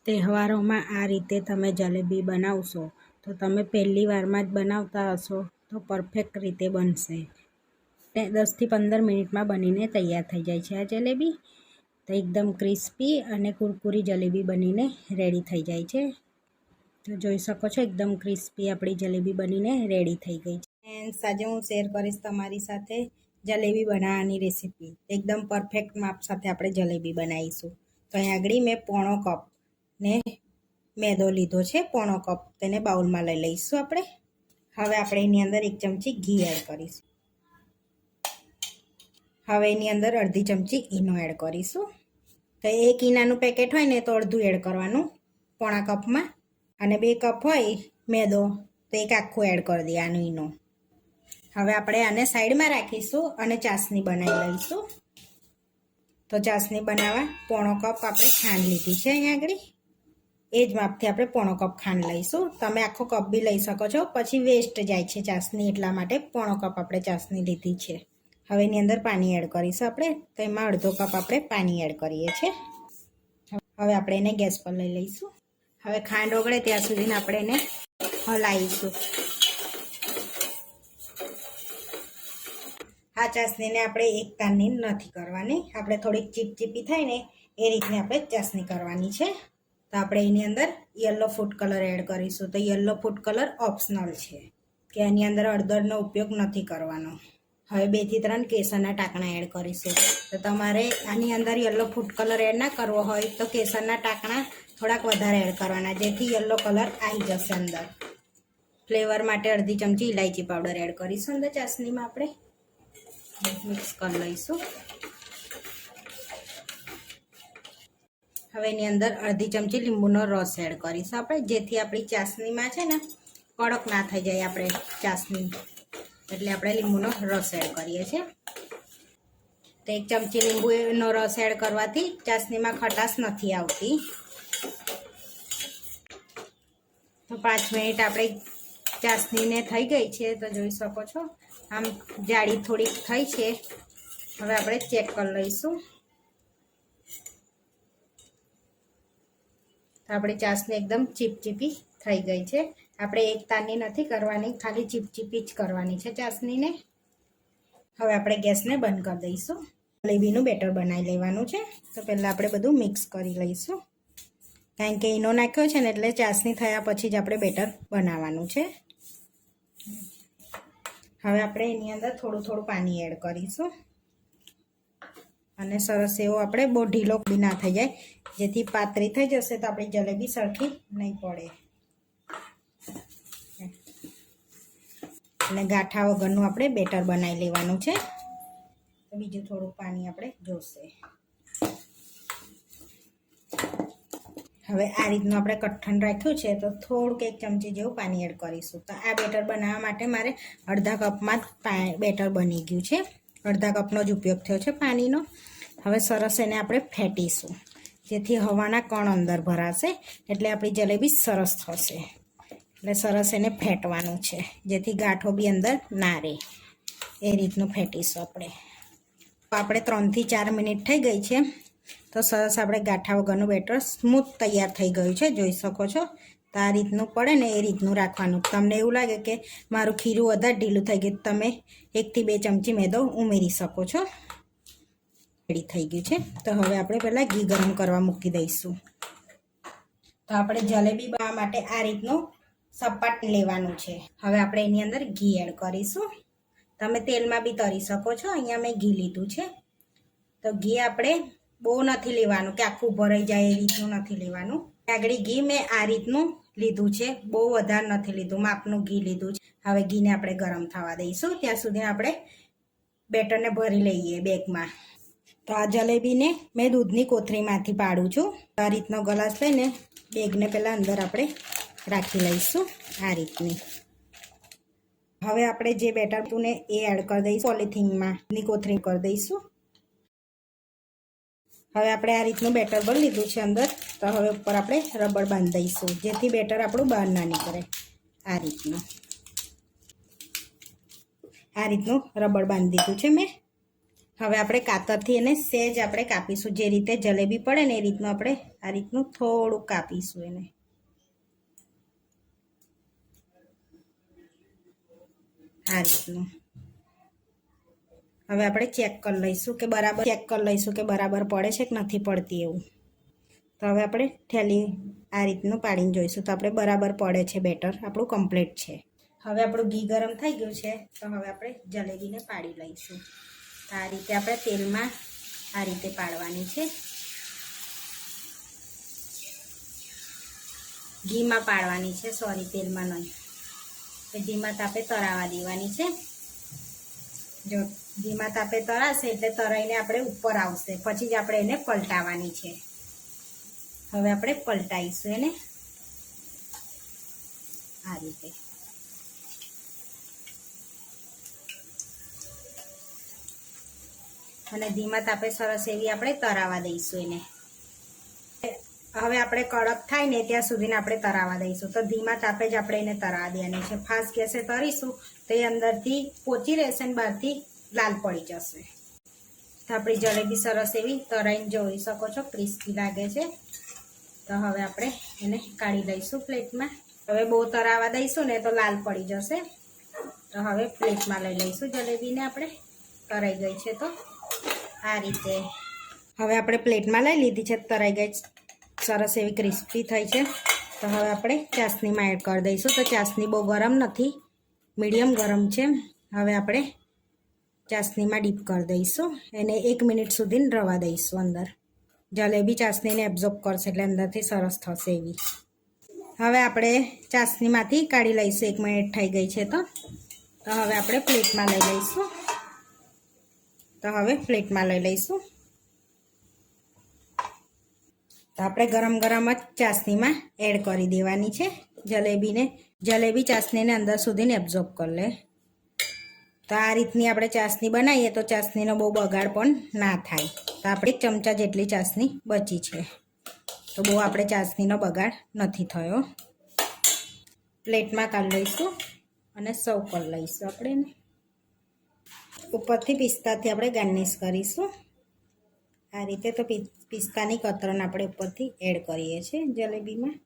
તહેવારોમાં આ રીતે તમે જલેબી બનાવશો તો તમે પહેલી વારમાં જ બનાવતા હશો તો પરફેક્ટ રીતે બનશે. 10થી 15 મિનિટમાં બનીને તૈયાર થઈ જાય છે આ જલેબી. તો એકદમ ક્રિસ્પી અને કુરકુરી જલેબી બનીને રેડી થઈ જાય છે. તો જોઈ શકો છો એકદમ ક્રિસ્પી આપણી જલેબી બનીને રેડી થઈ ગઈ છે. એન્ડ આજે હું શેર કરીશ તમારી સાથે જલેબી બનાવવાની રેસીપી. એકદમ પરફેક્ટ માપ સાથે આપણે જલેબી બનાવીશું. તો અહીં આગળ મેં પોણો કપ ને મેદો લીધો છે, પોણો કપ. તેને બાઉલમાં લઈ લઈશું આપણે. હવે આપણે એની અંદર 1 ચમચી ઘી એડ કરીશું. હવે એની અંદર અડધી ચમચી ઈનો એડ કરીશું. તો 1 ઈનાનું પેકેટ હોય ને તો અડધું એડ કરવાનું પોણા કપમાં, અને 2 કપ હોય મેદો તો 1 આખું એડ કરી દેવાનું ઈનો. હવે આપણે આને સાઈડમાં રાખીશું અને ચાસણી બનાવી લઈશું. તો ચાસણી બનાવવા પોણો કપ આપણે ખાંડ લીધી છે અહીંયા આગળ. એ જ માપથી આપણે પોણો કપ ખાંડ લઈશું. તમે આખો કપ બી લઈ શકો છો, પછી વેસ્ટ જાય છે ચાસણી, એટલા માટે પોણો કપ આપણે ચાસણી લીધી છે. હવે એની અંદર પાણી એડ કરીશું આપણે. તો એમાં અડધો કપ આપણે પાણી એડ કરીએ છીએ. હવે આપણે એને ગેસ પર લઈ લઈશું. હવે ખાંડ ઓગળે ત્યાં સુધી આપણે એને હલાવીશું. આ ચાસણીને આપણે એક તારની નથી કરવાની, આપણે થોડીક ચીપચીપી થાય ને એ રીતની આપણે ચાસણી કરવાની છે. તો આપણે એની અંદર યલો ફૂડ કલર એડ કરીશું. તો યલો ફૂડ કલર ઓપ્શનલ છે, કે એની અંદર હળદરનો ઉપયોગ નથી કરવાનો. હવે 2 થી 3 કેસરના ટાંકણા એડ કરીશું. તો તમારે આની અંદર યલો ફૂડ કલર એડ ના કરવો હોય તો કેસરના ટાંકણા થોડાક વધારે એડ કરવાના, જેથી યલો કલર આવી જશે અંદર. ફ્લેવર માટે અડધી ચમચી ઇલાયચી પાવડર એડ કરીશું અંદર ચાસણીમાં. આપણે મિક્સ કરી લઈશું. હવે એની અંદર અડધી ચમચી લીંબુનો રસ એડ કરીશું આપણે, જેથી આપણી ચાસણીમાં છે ને કડક ના થઈ જાય આપણે ચાસણી, એટલે આપણે લીંબુનો રસ એડ કરીએ છીએ. તો 1 ચમચી લીંબુનો રસ એડ કરવાથી ચાસણીમાં ખટાશ નથી આવતી. તો 5 મિનિટ આપણે ચાસણીને થઈ ગઈ છે. તો જોઈ શકો છો આમ જાડી થોડીક થઈ છે. હવે આપણે ચેક કરી લઈશું. તો આપણી ચાસણી એકદમ ચીપચીપી થઈ ગઈ છે. આપણે એક તારની નથી કરવાની, ખાલી ચીપચીપી જ કરવાની છે ચાસણીને. હવે આપણે ગેસને બંધ કરી દઈશું. જલેબીનું બેટર બનાવી લેવાનું છે. તો પહેલાં આપણે બધું મિક્સ કરી લઈશું, કારણ કે ઈનો નાખ્યો છે ને એટલે ચાસણી થયા પછી જ આપણે બેટર બનાવવાનું છે. હવે આપણે એની અંદર થોડું પાણી એડ કરીશું, અને સરસ એવો આપણે બહુ ઢીલો બી ના થઈ જાય, જેથી પાતળી થઈ જશે તો આપણી જલેબી સરખી નહીં પડે. અને ગાંઠા વગરનું આપણે બેટર બનાવી લેવાનું છે. તો બીજું થોડુંક પાણી આપણે જોશે. હવે આ રીતનું આપણે કઠણ રાખ્યું છે, તો થોડુંક 1 ચમચી જેવું પાણી એડ કરીશું. તો આ બેટર બનાવવા માટે મારે અડધા કપમાં જ બેટર બની ગયું છે. અડધા કપનો જ ઉપયોગ થયો છે પાણીનો. હવે સરસ એને આપણે ફેટીશું, જેથી હવાના કણ અંદર ભરાશે, એટલે આપણી જલેબી સરસ થશે. એટલે સરસ એને ફેટવાનું છે, જેથી ગાંઠો બી અંદર ના રહે. એ રીતનું ફેટીશું આપણે. આપણે 3 થી 4 મિનિટ થઈ ગઈ છે. તો સરસ આપણે ગાંઠા વગરનું બેટર સ્મૂથ તૈયાર થઈ ગયું છે, જોઈ શકો છો. તો આ રીતનું પડે ને એ રીતનું રાખવાનું. તમને એવું લાગે કે મારું ખીરું વધારે ઢીલું થઈ ગયું, તમે 1 થી 2 ચમચી મેદો ઉમેરી શકો છો. રેડી થઈ ગયું છે. તો હવે આપણે પહેલાં ઘી ગરમ કરવા મૂકી દઈશું. તો આપણે જલેબી બનાવવા માટે આ રીતનું સપાટ લેવાનું છે. હવે આપણે એની અંદર ઘી એડ કરીશું. તમે તેલમાં બી તળી શકો છો. અહીંયા મેં ઘી લીધું છે. તો ઘી આપણે બહુ નથી લેવાનું કે આખું ભરાઈ જાય એ રીતનું નથી લેવાનું. આગળ ઘી મેં આ રીતનું લીધું છે, બહુ વધારે નથી લીધું, માપનું ઘી લીધું છે. હવે ઘીને આપણે ગરમ થવા દઈશું. ત્યાં સુધી આપણે બેટરને ભરી લઈએ બેગમાં. તો આ જલેબીને મેં દૂધની કોથળીમાંથી પાડું છું. આ રીતનો ગ્લાસ લઈને બેગને પહેલાં અંદર આપણે રાખી લઈશું આ રીતની. હવે આપણે જે બેટર હતું ને એ એડ કરી દઈશું પોલિથીનમાં, ની કોથળી કરી દઈશું. હવે આપણે આ રીતનું બેટર ભરી લીધું છે અંદર. તો હવે ઉપર આપણે રબર બાંધી દઈશું, જેથી બેટર આપણું બહાર ના નીકળે. આ રીતનું રબર બાંધી દીધું છે મેં. હવે આપણે કાતરથી એને સહેજ આપણે કાપીશું, જે રીતે જલેબી પડે ને એ રીતનું આપણે આ રીતનું થોડુંક કાપીશું એને. આ રીતનું. હવે આપણે ચેક કરી લઈશું કે બરાબર પડે છે કે નથી પડતી એવું. તો હવે આપણે થેલી આ રીતનું પાડીને જોઈશું, તો આપણે બરાબર પડે છે, બેટર આપણું કમ્પ્લીટ છે. હવે આપણું ઘી ગરમ થઈ ગયું છે, તો હવે આપણે જલેબીને પાડી લઈશું. આ રીતે આપણે તેલમાં આ રીતે પાડવાની છે, ઘીમાં પાડવાની છે, સોરી તેલમાં નહીં. ધીમા તાપે તરાવા દેવાની છે. જો ધીમા તાપે તરાશે એટલે તરાઈને આપણે ઉપર આવશે, પછી જ આપણે એને પલટાવવાની છે. હવે આપણે પલટાઈશું એને આ રીતે. અને ધીમા તાપે સરસ એવી આપણે તરાવા દઈશું એને. હવે આપણે કડક થાય ને ત્યાં સુધીને આપણે તરાવા દઈશું. તો ધીમા તાપે જ આપણે એને તરાવા દેવાની છે. ફાસ્ટ ગેસે તરીશું તો એ અંદરથી પોચી રહેશે ને બહારથી લાલ પડી જશે. તો આપણી જલેબી સરસ એવી તરાઈને જોઈ શકો છો, ક્રિસ્પી લાગે છે. તો હવે આપણે એને કાઢી લઈશું પ્લેટમાં. હવે બહુ તરાવા દઈશું ને તો લાલ પડી જશે. તો હવે પ્લેટમાં લઈ લઈશું જલેબીને. આપણે તરાઈ ગઈ છે તો આ રીતે. હવે આપણે પ્લેટમાં લઈ લીધી છે, તરાઈ ગઈ, સરસ એવી ક્રિસ્પી થઈ છે. તો હવે આપણે ચાસણીમાં એડ કરી દઈશું. તો ચાસણી બહુ ગરમ નથી, મીડિયમ ગરમ છે. હવે આપણે ચાસણીમાં ડીપ કરી દઈશું. એને 1 મિનિટ સુધી રવા દઈશું અંદર. જલેબી ચાસણીને એબ્ઝોર્બ કરશે એટલે અંદરથી સરસ થશે એવી. હવે આપણે ચાસણીમાંથી કાઢી લઈશું. 1 મિનિટ થઈ ગઈ છે. તો હવે આપણે પ્લેટમાં લઈ લઈશું. તો આપણે ગરમ ગરમ જ ચાસણીમાં એડ કરી દેવાની છે જલેબીને. જલેબી ચાસણીને અંદર સુધીને એબ્ઝોર્બ કરી લે. તો આ રીતની આપણે ચાસણી બનાવીએ તો ચાસણીનો બહુ બગાડ પણ ના થાય. તો આપણે 1 ચમચા જેટલી ચાસણી બચી છે, તો બહુ આપણે ચાસણીનો બગાડ નથી થયો. પ્લેટમાં કાઢી લઈશું અને સર્વ કરી લઈશું આપણે. ઉપરથી પિસ્તાથી આપણે ગાર્નિશ કરીશું આ રીતે. તો પિસ્તાની કતરણ આપણે ઉપરથી એડ કરીએ છીએ જલેબીમાં.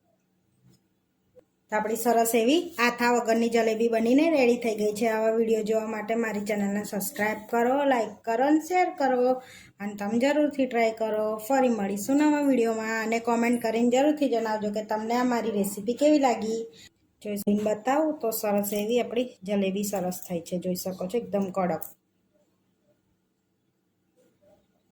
તો આપણી સરસ એવી આથા વગરની જલેબી બનીને રેડી થઈ ગઈ છે. આવા વિડીયો જોવા માટે મારી ચેનલને સબસ્ક્રાઈબ કરો, લાઈક કરો અને શેર કરો. અને તમે જરૂરથી ટ્રાય કરો. ફરી મળીશું નવા વિડીયોમાં. અને કોમેન્ટ કરીને જરૂરથી જણાવજો કે તમને આ મારી રેસીપી કેવી લાગી. જોઈને બતાવું તો સરસ એવી આપણી જલેબી સરસ થઈ છે, જોઈ શકો છો, એકદમ કડક.